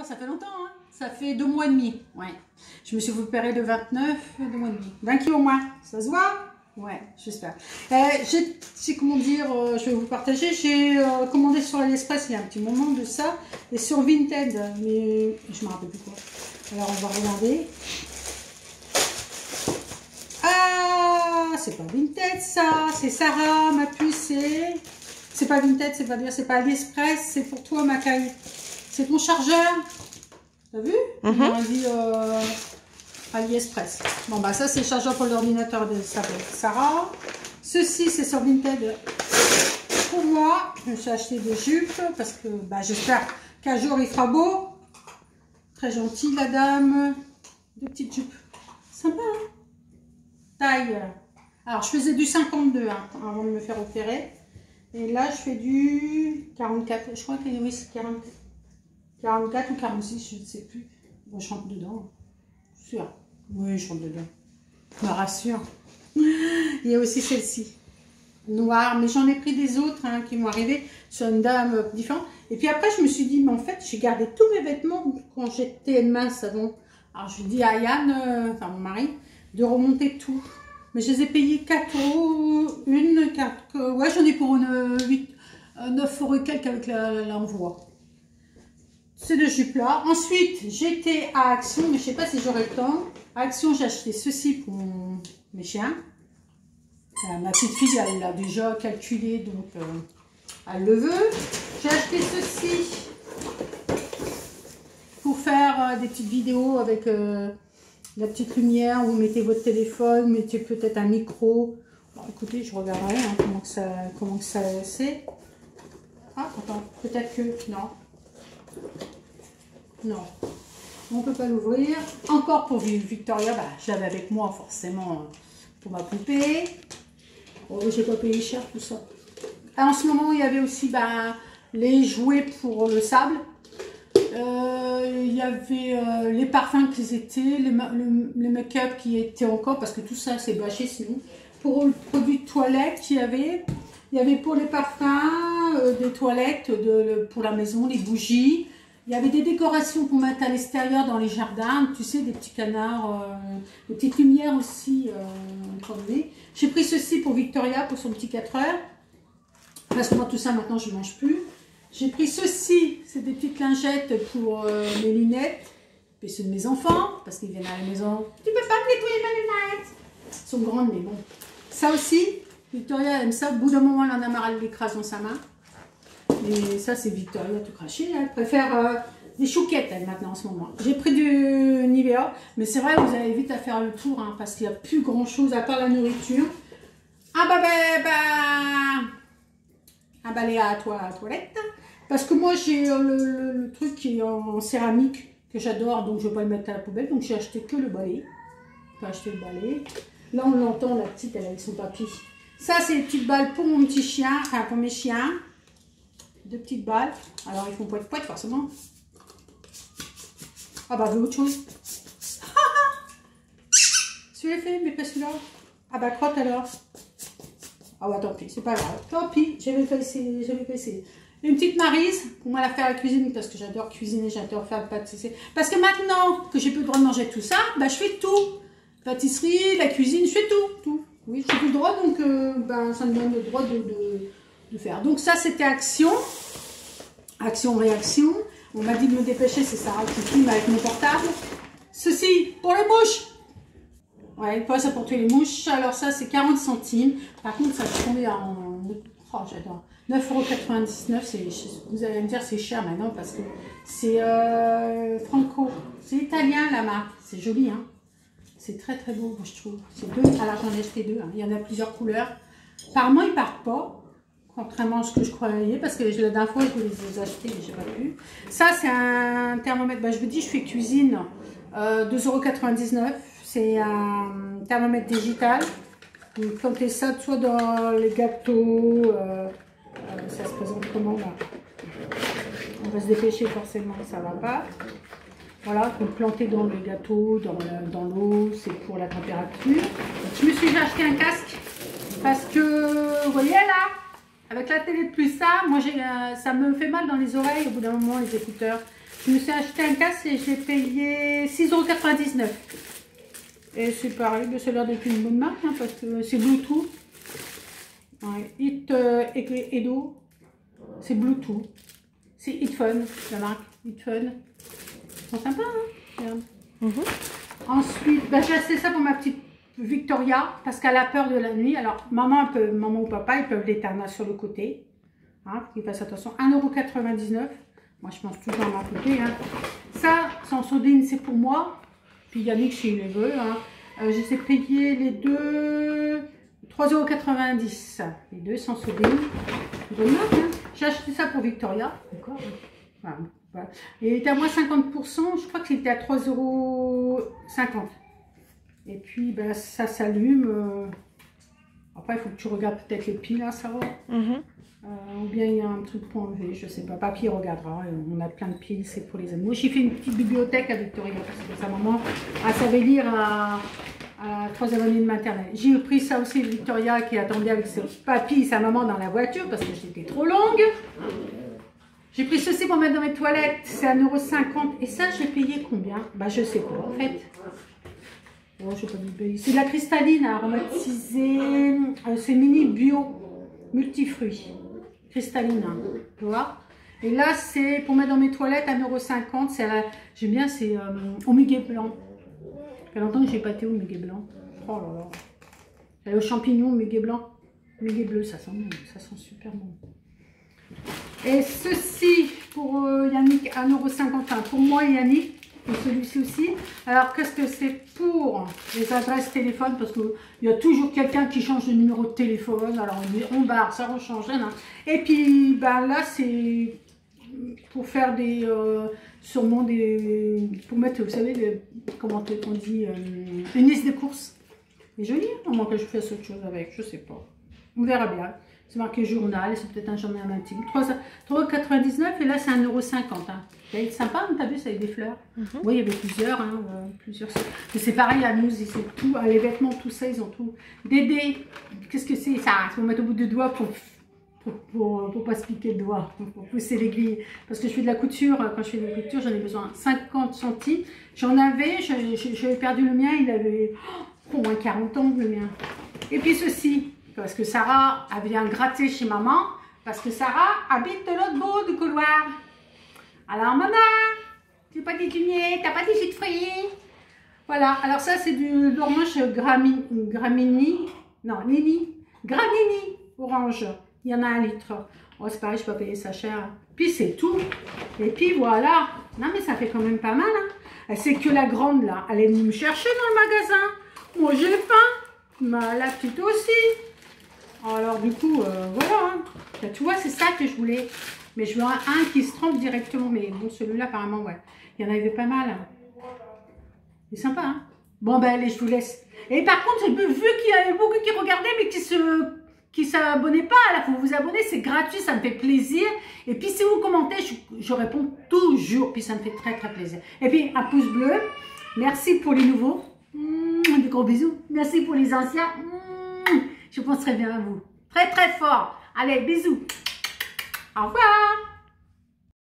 ça fait longtemps, hein. Ça fait 2 mois et demi. Ouais. Je me suis opérée le 29, 2 mois et demi. 20 kilos au moins. Ça se voit? Ouais, j'espère. J'ai comment dire, je vais vous partager. J'ai commandé sur AliExpress il y a un petit moment de ça. Et sur Vinted, mais je me rappelle plus quoi. Alors on va regarder. Ah, c'est pas Vinted ça. C'est Sarah, ma puce. C'est pas Vinted, c'est pas dire, c'est pas AliExpress. C'est pour toi, ma caille. C'est ton chargeur. T'as vu? On a dit AliExpress. Bon, bah, ça, c'est le chargeur pour l'ordinateur de Sarah. Ceci, c'est sur Vinted pour moi. Je me suis acheté des jupes parce que bah, j'espère qu'un jour il fera beau. Très gentille, la dame. Deux petites jupes. Sympa, hein? Taille. Alors, je faisais du 52 hein, avant de me faire opérer. Et là, je fais du 44. Je crois que oui, c'est 44 ou 46, je ne sais plus. Bon, je rentre dedans. Sûr. Oui, je rentre dedans. Je me rassure. Il y a aussi celle-ci. Noire. Mais j'en ai pris des autres hein, qui m'ont arrivé sur une dame différente. Et puis après, je me suis dit, mais en fait, j'ai gardé tous mes vêtements quand j'étais mince avant. Alors, je dis à Yann, enfin mon mari, de remonter tout. Mais je les ai payés 4 €. Une, 4. Ouais, j'en ai pour une 9 € et quelques avec l'envoi. Ces deux jupes là. Ensuite, j'étais à Action, mais je sais pas si j'aurai le temps. À Action, j'ai acheté ceci pour mes chiens. Ma petite fille, elle l'a déjà calculé, donc elle le veut. J'ai acheté ceci pour faire des petites vidéos avec la petite lumière. Vous mettez votre téléphone, vous mettez peut-être un micro. Bon, écoutez, je regarderai hein, comment que ça c'est. Ah, attends, peut-être que non. Non, on ne peut pas l'ouvrir. Encore pour Victoria, bah, je l'avais avec moi forcément pour ma poupée. Oh, j'ai pas payé cher tout ça. En ce moment, il y avait aussi bah, les jouets pour le sable. Il y avait les parfums qui étaient, les make-up qui étaient encore, parce que tout ça c'est bâché sinon. Pour le produit de toilette qu'il y avait pour les parfums, des toilettes pour la maison, les bougies. Il y avait des décorations pour mettre à l'extérieur dans les jardins, tu sais, des petits canards, des petites lumières aussi. J'ai pris ceci pour Victoria, pour son petit 4 heures. Parce que moi, tout ça, maintenant, je ne mange plus. J'ai pris ceci, c'est des petites lingettes pour mes lunettes. Puis ceux de mes enfants, parce qu'ils viennent à la maison. Tu peux pas me nettoyer mes lunettes. Elles sont grandes, mais bon. Ça aussi, Victoria aime ça. Au bout d'un moment, elle en a marre, elle l'écrase dans sa main. Et ça, c'est Victoria tout craché. Elle préfère des chouquettes, elle, maintenant, en ce moment. J'ai pris du Nivea. Mais c'est vrai, vous avez vite à faire le tour, hein, parce qu'il n'y a plus grand-chose à part la nourriture. Ah bah, aller à la toilette. Parce que moi, j'ai le truc qui est en céramique, que j'adore, donc je ne vais pas le mettre à la poubelle. Donc, j'ai acheté que le balai. J'ai acheté le balai. Là, on l'entend, la petite, elle avec son papy. Ça, c'est les petites balles pour mon petit chien, enfin, pour mes chiens. 2 petites balles. Alors, ils font poète-poète, forcément. Ah bah, autre chose. Celui-là fait, mais pas celui-là. Ah bah, crotte alors. Ah ouais, tant pis, c'est pas grave. Tant pis, je vais pas essayer. Une petite maryse, pour moi la faire à la cuisine, parce que j'adore cuisiner, j'adore faire le pâtisserie. Parce que maintenant que j'ai plus le droit de manger tout ça, bah, je fais tout. Pâtisserie, la cuisine, je fais tout. Oui, j'ai plus le droit, donc ben, ça me donne le droit de faire. Donc ça, c'était Action. Action-réaction. On m'a dit de me dépêcher, c'est Sarah qui filme avec mon portable. Ceci, pour les mouches. Ouais, pas ça pour tuer les mouches. Alors ça, c'est 40 centimes. Par contre, ça se tombait en... Oh, j'adore. 9,99 €. Vous allez me dire, c'est cher maintenant parce que c'est Franco. C'est italien, la marque. C'est joli, hein. C'est très, très beau, moi, je trouve. C'est 2. Alors, j'en ai acheté 2. Hein. Il y en a plusieurs couleurs. Apparemment, ils partent pas. Contrairement à ce que je croyais, parce que la dernière fois, je voulais les acheter, mais je n'ai pas pu. Ça, c'est un thermomètre. Bah, je vous dis, je fais cuisine. 2,99 €. C'est un thermomètre digital. Vous plantez ça soit dans les gâteaux. Ça se présente comment là? On va se dépêcher forcément, ça va pas. Voilà, vous plantez dans le gâteau, dans l'eau, c'est pour la température. Donc, je me suis acheté un casque parce que, vous voyez là, avec la télé de plus ça, moi ça me fait mal dans les oreilles au bout d'un moment, les écouteurs. Je me suis acheté un casque et je l'ai payé 6,99 €. Et c'est pareil, ça a l'air d'être une bonne marque, hein, parce que c'est Bluetooth. Ouais, Edo, c'est Bluetooth. C'est Heatphone, la marque Heatphone. Ils sont sympas, hein. Regarde. Ensuite, bah, j'ai acheté ça pour ma petite Victoria, parce qu'elle a peur de la nuit. Alors, maman ou papa, ils peuvent l'éteindre sur le côté. Hein, ils fassent attention. 1,99 €. Moi, je pense toujours à ma poupée. Hein. Ça, sans sourdine, c'est pour moi. Puis Yannick, s'il les veut. Hein. Je les ai payés les deux 3,90 €. Les deux sans sourdine. Hein. J'ai acheté ça pour Victoria. Encore. Voilà. Et il était à moins 50%. Je crois que c'était à 3,50 €. Et puis, ben, ça s'allume. Après, il faut que tu regardes peut-être les piles, là, ça va. Ou bien il y a un truc pour enlever, je sais pas. Papy regardera. On a plein de piles, c'est pour les amis. Moi, j'ai fait une petite bibliothèque à Victoria parce que sa maman, elle savait lire à la 3e année de maternelle. J'ai pris ça aussi, Victoria, qui attendait avec son papy et sa maman dans la voiture parce que j'étais trop longue. J'ai pris ceci pour mettre dans mes toilettes, c'est 1,50 €. Et ça, je l'ai payé combien? Bah, je sais pas en fait. Oh, je sais pas du c'est de la cristalline aromatisée. C'est mini bio, multifruits. Cristalline, hein, tu vois. Et là, c'est pour mettre dans mes toilettes 1,50 €. J'aime bien, c'est au muguet blanc. Ça fait longtemps que j'ai pas été au muguet blanc. Oh là là. Et au champignon, muguet blanc, muguet bleu, ça sent super bon. Et ceci pour Yannick, 1,50 €. Pour moi, Yannick, et celui-ci aussi. Alors, qu'est-ce que c'est pour les adresses téléphone? Parce qu'il y a toujours quelqu'un qui change de numéro de téléphone. Alors, on barre, ça rechange. Hein. Et puis, ben, là, c'est pour faire des... sûrement des... Pour mettre, vous savez, comment on dit, une liste de courses. C'est joli, hein, moment que je fasse autre chose avec, je sais pas. On verra bien. C'est marqué journal, c'est peut-être un journal intime. 3,99 € et là c'est 1,50 €. Hein. C'est sympa, t'as vu, ça avec des fleurs. Oui, il y avait plusieurs. Hein, plusieurs. Mais c'est pareil à nous, c'est tout, les vêtements, tout ça, ils ont tout. Dédé, qu'est-ce que c'est ça? Il faut mettre au bout du doigt pour pas se piquer le doigt, pour pousser l'aiguille. Parce que je fais de la couture, quand je fais de la couture, j'en ai besoin 50 centimes. J'en avais, j'avais perdu le mien, il avait au moins 40 ans le mien. Et puis ceci. Parce que Sarah, elle vient gratter chez maman, parce que Sarah habite de l'autre bout du couloir. Alors maman, tu n'as pas des lumières, tu n'as pas des jus de fruits. Voilà, alors ça c'est du l'orange Gramini orange. Il y en a 1 litre. Oh, c'est pareil, je peux pas payer ça cher. Puis c'est tout. Et puis voilà. Non mais ça fait quand même pas mal. Hein. C'est que la grande là, elle est venue me chercher dans le magasin. Moi j'ai faim. La petite aussi. Alors du coup, voilà, hein. Tu vois, c'est ça que je voulais. Mais je veux un qui se trempe directement. Mais bon, celui-là, apparemment, ouais. Il y en avait pas mal. Hein. C'est sympa, hein. Bon, ben allez, je vous laisse. Et par contre, j'ai vu qu'il y avait beaucoup qui regardaient, mais qui s'abonnaient pas. Là, il faut vous abonner, c'est gratuit, ça me fait plaisir. Et puis, si vous commentez, je réponds toujours. Puis, ça me fait très, très plaisir. Et puis, un pouce bleu. Merci pour les nouveaux. Des gros bisous. Merci pour les anciens. Je penserai bien à vous. Très, très fort. Allez, bisous. Au revoir.